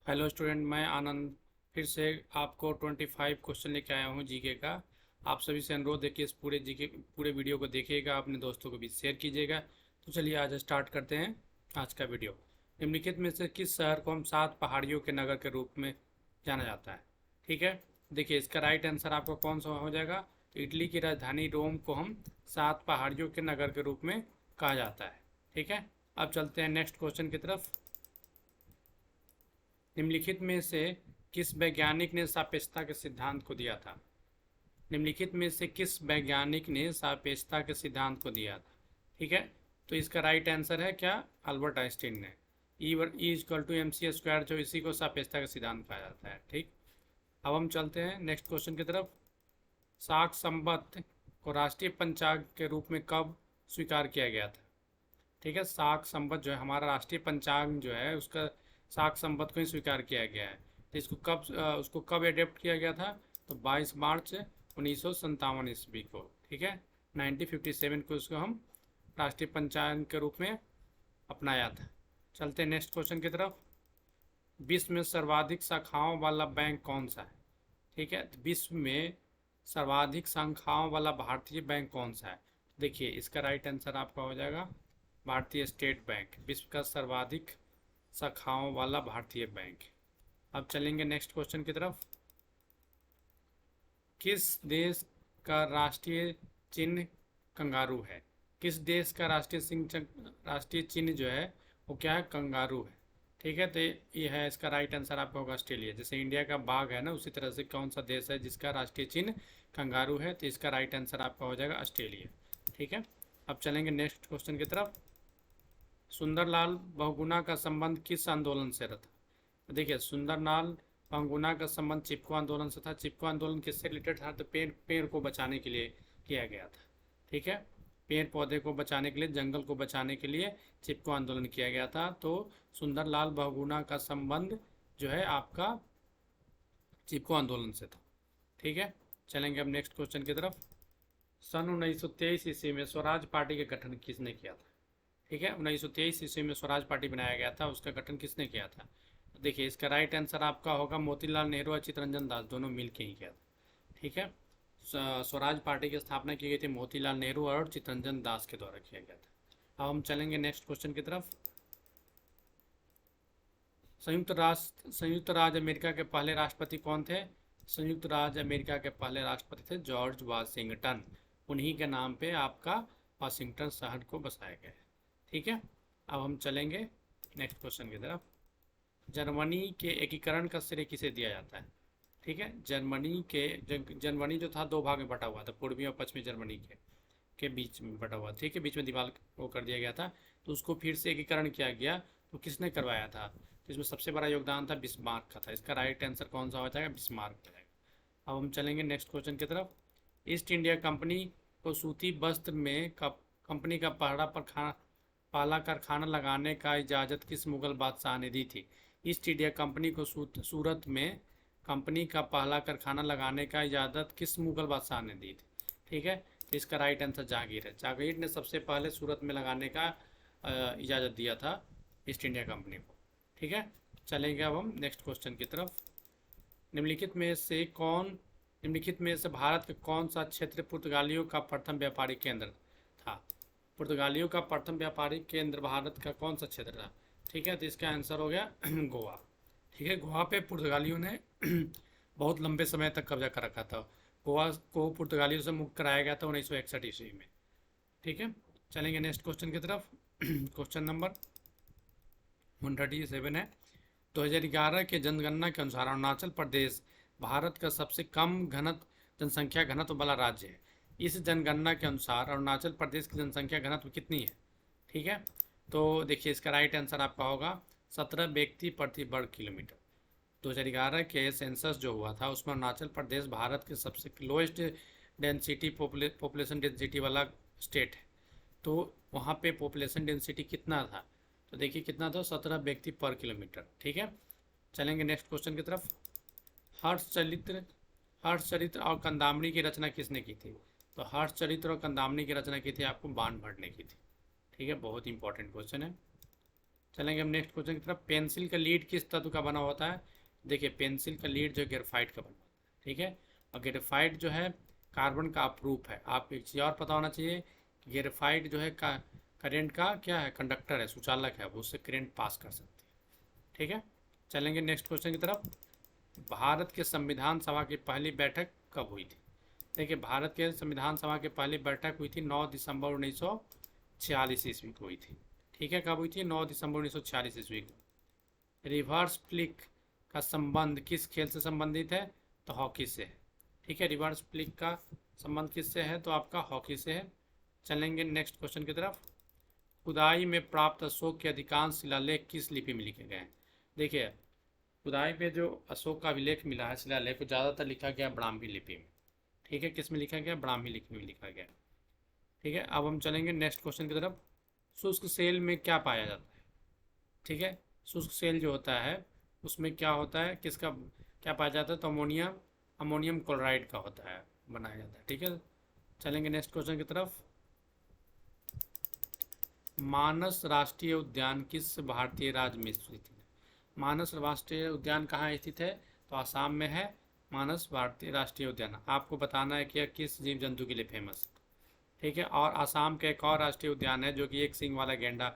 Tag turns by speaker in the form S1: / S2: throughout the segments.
S1: Hello student, मैं आनंद फिर से आपको 25 क्वेश्चन लेके आया हूँ जीके का। आप सभी से अनुरोध है कि इस पूरे जीके पूरे वीडियो को देखिएगा, अपने दोस्तों को भी शेयर कीजिएगा। तो चलिए आज स्टार्ट करते हैं आज का वीडियो। निम्नलिखित में से किस शहर को हम 7 पहाड़ियों के नगर के रूप में जाना जाता है? ठीक है, देखिए इसका राइट आंसर आपका कौन सा हो जाएगा। तो इटली की राजधानी रोम को हम 7 पहाड़ियों के नगर के रूप में कहा जाता है। ठीक है, अब चलते हैं नेक्स्ट क्वेश्चन की तरफ। निम्नलिखित में से किस वैज्ञानिक ने सापेक्षता के सिद्धांत को दिया था? निम्नलिखित में से किस वैज्ञानिक ने सापेक्षता के सिद्धांत को दिया था? ठीक है, तो इसका राइट आंसर है क्या? अल्बर्ट आइंस्टीन ने। E = mc² जो इसी को सापेक्षता का सिद्धांत कहा जाता है। ठीक, अब हम चलते हैं नेक्स्ट क्वेश्चन की तरफ। शाक संवत को राष्ट्रीय पंचांग के रूप में कब स्वीकार किया गया था? ठीक है, शाक संवत जो है हमारा राष्ट्रीय पंचांग जो है उसका शाक संवत को ही स्वीकार किया गया है। तो उसको कब एडेप्ट किया गया था? तो 22 मार्च 1957 ईस्वी को। ठीक है, 1957 को उसको हम राष्ट्रीय पंचांग के रूप में अपनाया था। चलते हैं नेक्स्ट क्वेश्चन की तरफ। विश्व में सर्वाधिक शाखाओं वाला बैंक कौन सा है? ठीक है, तो विश्व में सर्वाधिक शाखाओं वाला भारतीय बैंक कौन सा है? देखिए इसका राइट आंसर आपका हो जाएगा भारतीय स्टेट बैंक, विश्व का सर्वाधिक शाखाओं वाला भारतीय बैंक। अब चलेंगे नेक्स्ट क्वेश्चन की तरफ। किस देश का राष्ट्रीय चिन्ह कंगारू है? किस देश का राष्ट्रीय चिन्ह जो है वो क्या है? कंगारू है। ठीक है, तो ये है इसका राइट आंसर आपका होगा ऑस्ट्रेलिया। जैसे इंडिया का बाघ है ना, उसी तरह से कौन सा देश है जिसका राष्ट्रीय चिन्ह कंगारू है? तो इसका राइट आंसर आपका हो जाएगा ऑस्ट्रेलिया। ठीक है, अब चलेंगे नेक्स्ट क्वेश्चन की तरफ। सुंदरलाल बहुगुणा का संबंध किस आंदोलन से था? तो देखिए सुंदरलाल बहुगुणा का संबंध चिपको आंदोलन से था। चिपको आंदोलन किससे रिलेटेड था? तो पेड़ पेड़ को बचाने के लिए किया गया था। ठीक है, पेड़ पौधे को बचाने के लिए, जंगल को बचाने के लिए चिपको आंदोलन किया गया था। तो सुंदरलाल बहुगुणा का संबंध जो है आपका चिपको आंदोलन से था। ठीक है, चलेंगे अब नेक्स्ट क्वेश्चन की तरफ। सन 1923 ईस्वी में स्वराज पार्टी का गठन किसने किया था? ठीक है, 1923 ईस्वी में स्वराज पार्टी बनाया गया था, उसका गठन किसने किया था? तो देखिए इसका राइट आंसर आपका होगा मोतीलाल नेहरू और चित्तरंजन दास, दोनों मिल के ही किया था। ठीक है, स्वराज पार्टी की स्थापना की गई थी मोतीलाल नेहरू और चित्तरंजन दास के द्वारा किया गया था। अब हम चलेंगे नेक्स्ट क्वेश्चन की तरफ। संयुक्त राज्य अमेरिका के पहले राष्ट्रपति कौन थे? संयुक्त राज्य अमेरिका के पहले राष्ट्रपति थे जॉर्ज वाशिंगटन। उन्हीं के नाम पे आपका वाशिंगटन शहर को बसाया गया है। ठीक है, अब हम चलेंगे नेक्स्ट क्वेश्चन की तरफ। जर्मनी के एकीकरण का श्रेय किसे दिया जाता है? ठीक है, जर्मनी जो था दो भाग में बटा हुआ था, पूर्वी और पश्चिमी जर्मनी के बीच में बटा हुआ। ठीक है, बीच में दीवार वो कर दिया गया था, तो उसको फिर से एकीकरण किया गया। तो किसने करवाया था? तो इसमें सबसे बड़ा योगदान था बिस्मार्क का था। इसका राइट आंसर कौन सा हो जाएगा? बिस्मार्क हो जाएगा। अब हम चलेंगे नेक्स्ट क्वेश्चन की तरफ। ईस्ट इंडिया कंपनी को सूती वस्त्र में कंपनी का पहला कारखाना लगाने का इजाज़त किस मुगल बादशाह ने दी थी? ईस्ट इंडिया कंपनी को सूरत में कंपनी का पहला कारखाना लगाने का इजाज़त किस मुगल बादशाह ने दी थी? ठीक है, तो इसका राइट आंसर जहांगीर है। जहांगीर ने सबसे पहले सूरत में लगाने का इजाज़त दिया था ईस्ट इंडिया कंपनी को। ठीक है, चलेंगे अब हम नेक्स्ट क्वेश्चन की तरफ। निम्नलिखित में से भारत का कौन सा क्षेत्र पुर्तगालियों का प्रथम व्यापारिक केंद्र था? पुर्तगालियों का प्रथम व्यापारिक केंद्र भारत का कौन सा क्षेत्र था? ठीक है, तो इसका आंसर हो गया गोवा। ठीक है, गोवा पे पुर्तगालियों ने बहुत लंबे समय तक कब्जा कर रखा था। गोवा को पुर्तगालियों से मुक्त कराया गया था 1961 ईस्वी में। ठीक है, चलेंगे नेक्स्ट क्वेश्चन की तरफ। क्वेश्चन नंबर 137 है। 2011 के जनगणना के अनुसार अरुणाचल प्रदेश भारत का सबसे कम जनसंख्या घनत्व वाला राज्य है। इस जनगणना के अनुसार अरुणाचल प्रदेश की जनसंख्या घनत्व कितनी है? ठीक है, तो देखिए इसका राइट आंसर आपका होगा 17 व्यक्ति प्रति वर्ग किलोमीटर। 2011 के सेंसस जो हुआ था उसमें अरुणाचल प्रदेश भारत के सबसे लोएस्ट डेंसिटी पॉपुलेशन डेंसिटी वाला स्टेट है। तो वहाँ पे पॉपुलेशन डेंसिटी कितना था? तो देखिए कितना था, 17 व्यक्ति पर किलोमीटर। ठीक है, चलेंगे नेक्स्ट क्वेश्चन की तरफ। हर्षचरित्र और कंदामणी की रचना किसने की थी? तो हर्षचरित्र और कंदामणी की रचना की थी आपको बाण भट्ट ने की थी। ठीक है, बहुत इंपॉर्टेंट क्वेश्चन है। चलेंगे हम नेक्स्ट क्वेश्चन की तरफ। पेंसिल का लीड किस तत्व का बना होता है? देखिए पेंसिल का लीड जो है ग्रेफाइट का बना होता है, ठीक है। और ग्रेफाइट जो है कार्बन का अपरूप है। आपको एक चीज़ और पता होना चाहिए कि ग्रेफाइट जो है करेंट का क्या है, कंडक्टर है, सुचालक है, वो उससे करेंट पास कर सकती है, ठीक है। चलेंगे नेक्स्ट क्वेश्चन की तरफ। भारत के संविधान सभा की पहली बैठक कब हुई थी? देखिए भारत के संविधान सभा की पहली बैठक हुई थी 9 दिसंबर 1946 ईस्वी को हुई थी, ठीक है। कब हुई थी? 9 दिसंबर 1946 ईस्वी को। रिवर्स फ्लिक का संबंध किस खेल से संबंधित है? तो हॉकी से है, ठीक है। रिवर्स फ्लिक का संबंध किससे है? तो आपका हॉकी से है। चलेंगे नेक्स्ट क्वेश्चन की तरफ। खुदाई में प्राप्त अशोक के अधिकांश शिलालेख किस लिपि में लिखे गए हैं? देखिए खुदाई में जो अशोक का अभिलेख मिला है, शिलालेख को ज़्यादातर लिखा गया ब्राह्मी लिपि में, ठीक है। किस में लिखा गया? ब्राह्मी लिपि में लिखा गया, ठीक है। अब हम चलेंगे नेक्स्ट क्वेश्चन की तरफ। शुष्क सेल में क्या पाया जाता है? ठीक है, शुष्क सेल जो होता है उसमें क्या होता है, किसका क्या पाया जाता है? तो अमोनियम अमोनियम क्लोराइड का होता है, बनाया जाता है, ठीक है। चलेंगे नेक्स्ट क्वेश्चन की तरफ। मानस राष्ट्रीय उद्यान किस भारतीय राज्य में स्थित है? मानस राष्ट्रीय उद्यान कहाँ स्थित है? तो आसाम में है मानस भारतीय राष्ट्रीय उद्यान। आपको बताना है कि यह किस जीव जंतु के लिए फेमस है, ठीक है। और आसाम का एक और राष्ट्रीय उद्यान है जो कि एक सींग वाला गेंडा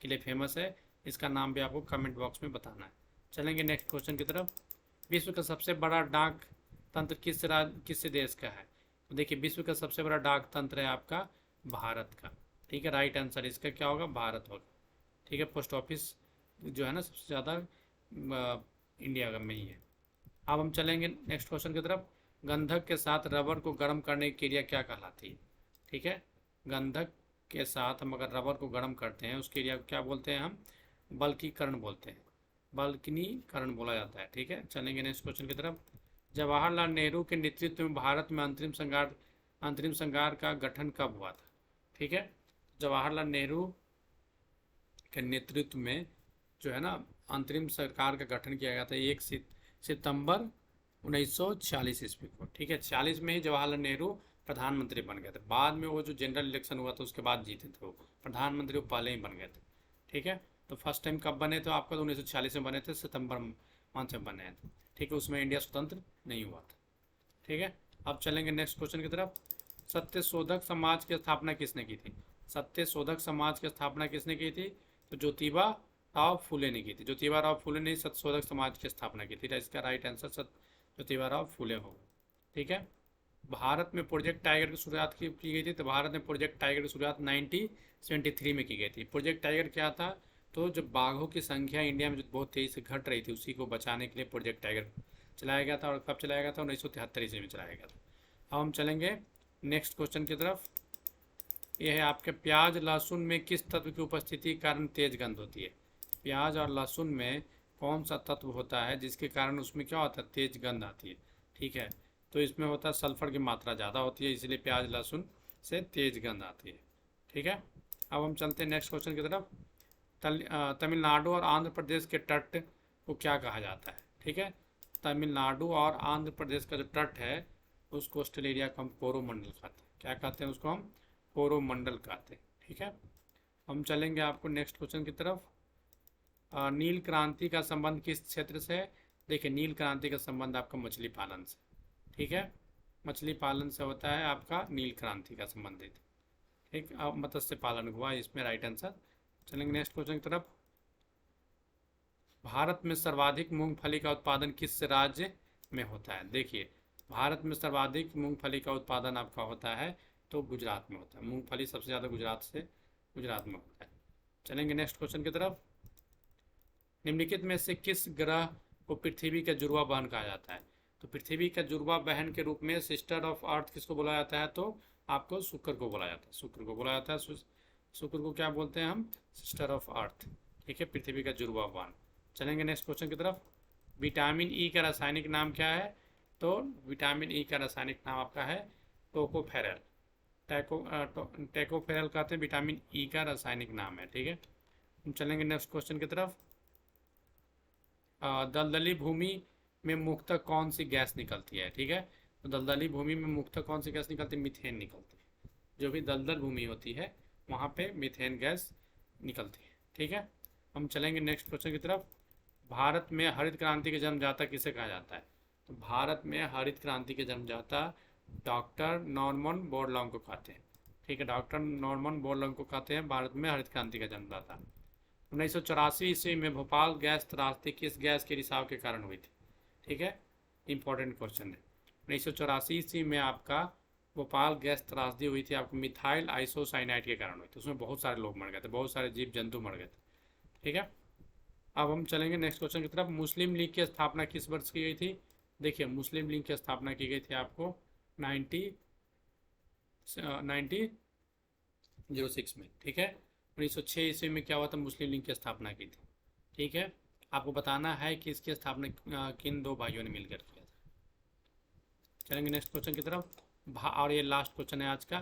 S1: के लिए फेमस है, इसका नाम भी आपको कमेंट बॉक्स में बताना है। चलेंगे नेक्स्ट क्वेश्चन की तरफ। विश्व का सबसे बड़ा डाक तंत्र किस देश का है? तो देखिए विश्व का सबसे बड़ा डाक तंत्र है आपका भारत का, ठीक है। राइट आंसर इसका क्या होगा? भारत होगा, ठीक है। पोस्ट ऑफिस जो है ना सबसे ज़्यादा इंडिया में ही है। अब हम चलेंगे नेक्स्ट क्वेश्चन की तरफ। गंधक के साथ रबर को गर्म करने की क्रिया क्या कहलाती है? ठीक है, गंधक के साथ हम अगर रबर को गर्म करते हैं उसके क्रिया को क्या बोलते हैं? हम बल्कीकरण बोलते हैं, बल्कनीकरण बोला जाता है, ठीक है। चलेंगे नेक्स्ट क्वेश्चन की तरफ। जवाहरलाल नेहरू के नेतृत्व में भारत में अंतरिम संघार का गठन कब हुआ था? ठीक है, जवाहरलाल नेहरू के नेतृत्व में जो है ना अंतरिम सरकार का गठन किया गया था 1 सितंबर 1946 ईस्वी को, ठीक है। 46 में ही जवाहरलाल नेहरू प्रधानमंत्री बन गए थे। बाद में वो जो जनरल इलेक्शन हुआ था उसके बाद जीते थे वो, प्रधानमंत्री वो पहले ही बन गए थे, ठीक है। तो फर्स्ट टाइम कब बने थे? आपका तो 1946 में बने थे, सितंबर मंथ में बने थे, ठीक है। उसमें इंडिया स्वतंत्र नहीं हुआ था, ठीक है। अब चलेंगे नेक्स्ट क्वेश्चन की तरफ। सत्य शोधक समाज की स्थापना किसने की थी? सत्य शोधक समाज की स्थापना किसने की थी? तो ज्योतिबा राव फुले ने की थी। ज्योतिबा राव फुले ने सत्य शोधक समाज की स्थापना की थी। इसका राइट आंसर ज्योतिबा राव फुले होगा, ठीक है। भारत में प्रोजेक्ट टाइगर की शुरुआत की गई थी। तो भारत में प्रोजेक्ट टाइगर की शुरुआत 1973 में की गई थी। प्रोजेक्ट टाइगर क्या था? तो जो बाघों की संख्या इंडिया में जो बहुत तेजी से घट रही थी उसी को बचाने के लिए प्रोजेक्ट टाइगर चलाया गया था। और कब चलाया गया था? 1973 ईस्वी में चलाया गया था। अब हम चलेंगे नेक्स्ट क्वेश्चन की तरफ। यह है आपके प्याज लहसुन में किस तत्व की उपस्थिति के कारण तेज गंध होती है? प्याज और लहसुन में कौन सा तत्व होता है जिसके कारण उसमें क्या होता है? तेज गंध आती है, ठीक है। तो इसमें होता है सल्फर की मात्रा ज़्यादा होती है, इसलिए प्याज लहसुन से तेज गंध आती है, ठीक है। अब हम चलते हैं नेक्स्ट क्वेश्चन की तरफ। तमिलनाडु और आंध्र प्रदेश के तट को क्या कहा जाता है? ठीक है, तमिलनाडु और आंध्र प्रदेश का जो तट है उस कोस्टल एरिया को हम कोरोमंडल कहते हैं। क्या कहते हैं उसको? हम कोरोमंडल कहते हैं, ठीक है। हम चलेंगे आपको नेक्स्ट क्वेश्चन की तरफ। नील क्रांति का संबंध किस क्षेत्र से है? देखिए नील क्रांति का संबंध आपका मछली पालन से, ठीक है। मछली पालन से होता है आपका नील क्रांति का संबंधित, ठीक। अब मत्स्य पालन हुआ इसमें राइट आंसर। चलेंगे नेक्स्ट क्वेश्चन की तरफ। भारत में सर्वाधिक मूंगफली का उत्पादन किस राज्य में होता है? देखिए भारत में सर्वाधिक मूंगफली का उत्पादन आपका होता है तो गुजरात में होता है। मूंगफली सबसे ज़्यादा गुजरात में होता है। चलेंगे नेक्स्ट क्वेश्चन की तरफ। निम्नलिखित में से किस ग्रह को पृथ्वी का जुड़वा बहन कहा जाता है? तो पृथ्वी का जुड़वा बहन के रूप में सिस्टर ऑफ अर्थ किसको बोला जाता है? तो आपको शुक्र को बोला जाता है, शुक्र को बोला जाता है। शुक्र को क्या बोलते हैं हम? सिस्टर ऑफ अर्थ, ठीक है, पृथ्वी का जुड़वा बहन। चलेंगे नेक्स्ट क्वेश्चन की तरफ। विटामिन ई का रासायनिक नाम क्या है? तो विटामिन ई का रासायनिक नाम आपका है टोकोफेरल। टैकोफेरल कहते हैं विटामिन ई का रासायनिक नाम है, ठीक है। हम चलेंगे नेक्स्ट क्वेश्चन की तरफ। दलदली भूमि में मुख्यतः कौन सी गैस निकलती है? ठीक है, तो दलदली भूमि में मुख्यतः कौन सी गैस निकलती है? मीथेन निकलती है। जो भी दलदल भूमि होती है वहाँ पे मीथेन गैस निकलती है, ठीक है। हम चलेंगे नेक्स्ट क्वेश्चन की तरफ। भारत में हरित क्रांति के जन्मदाता किसे कहा जाता है? तो भारत में हरित क्रांति के जन्मदाता डॉक्टर नॉर्मन बोरलॉन्ग को कहते हैं। ठीक है, डॉक्टर नॉर्मन बोरलॉन्ग को कहते हैं भारत में हरित क्रांति का जन्मदाता। 1984 ईस्वी में भोपाल गैस त्रासदी किस गैस के रिसाव के कारण हुई थी? ठीक है, इंपॉर्टेंट क्वेश्चन है। 1984 ईस्वी में आपका भोपाल गैस त्रासदी हुई थी, आपको मिथाइल आइसोसाइनाइड के कारण हुई थी। उसमें बहुत सारे लोग मर गए थे, बहुत सारे जीव जंतु मर गए थे। ठीक है, अब हम चलेंगे नेक्स्ट क्वेश्चन की तरफ। मुस्लिम लीग की स्थापना किस वर्ष की गई थी? देखिए, मुस्लिम लीग की स्थापना की गई थी आपको 1906 में। ठीक है, 1906 ईस्वी में क्या हुआ था? मुस्लिम लीग की स्थापना की थी। ठीक है, आपको बताना है कि इसकी स्थापना किन दो भाइयों ने मिलकर किया था। चलेंगे नेक्स्ट क्वेश्चन की तरफ। और ये लास्ट क्वेश्चन है आज का।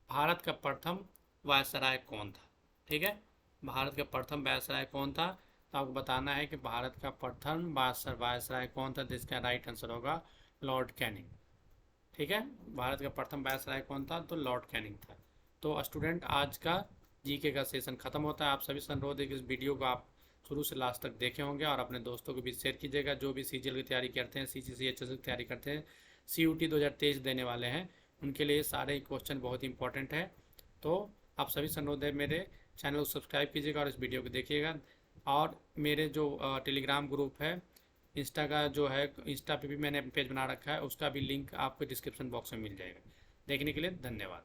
S1: भारत का प्रथम वायसराय कौन था? ठीक है, भारत का प्रथम वायसराय कौन था? तो आपको बताना है कि भारत का प्रथम वायसराय कौन था। तो इसका राइट आंसर होगा लॉर्ड कैनिंग। ठीक है, भारत का प्रथम वायसराय कौन था? तो लॉर्ड कैनिंग था। तो स्टूडेंट, आज का जीके का सेशन खत्म होता है। आप सभी से अनुरोध है कि इस वीडियो को आप शुरू से लास्ट तक देखे होंगे और अपने दोस्तों को भी शेयर कीजिएगा। जो भी सीजीएल की तैयारी करते हैं, CGCHS की तैयारी करते हैं, CUT 2023 देने वाले हैं, उनके लिए सारे क्वेश्चन बहुत इंपॉर्टेंट है। तो आप सभी से अनुरोध है, मेरे चैनल को सब्सक्राइब कीजिएगा और इस वीडियो को देखिएगा। और मेरे जो टेलीग्राम ग्रुप है, इंस्टा का जो है, इंस्टा पे भी मैंने पेज बना रखा है, उसका भी लिंक आपको डिस्क्रिप्शन बॉक्स में मिल जाएगा। देखने के लिए धन्यवाद।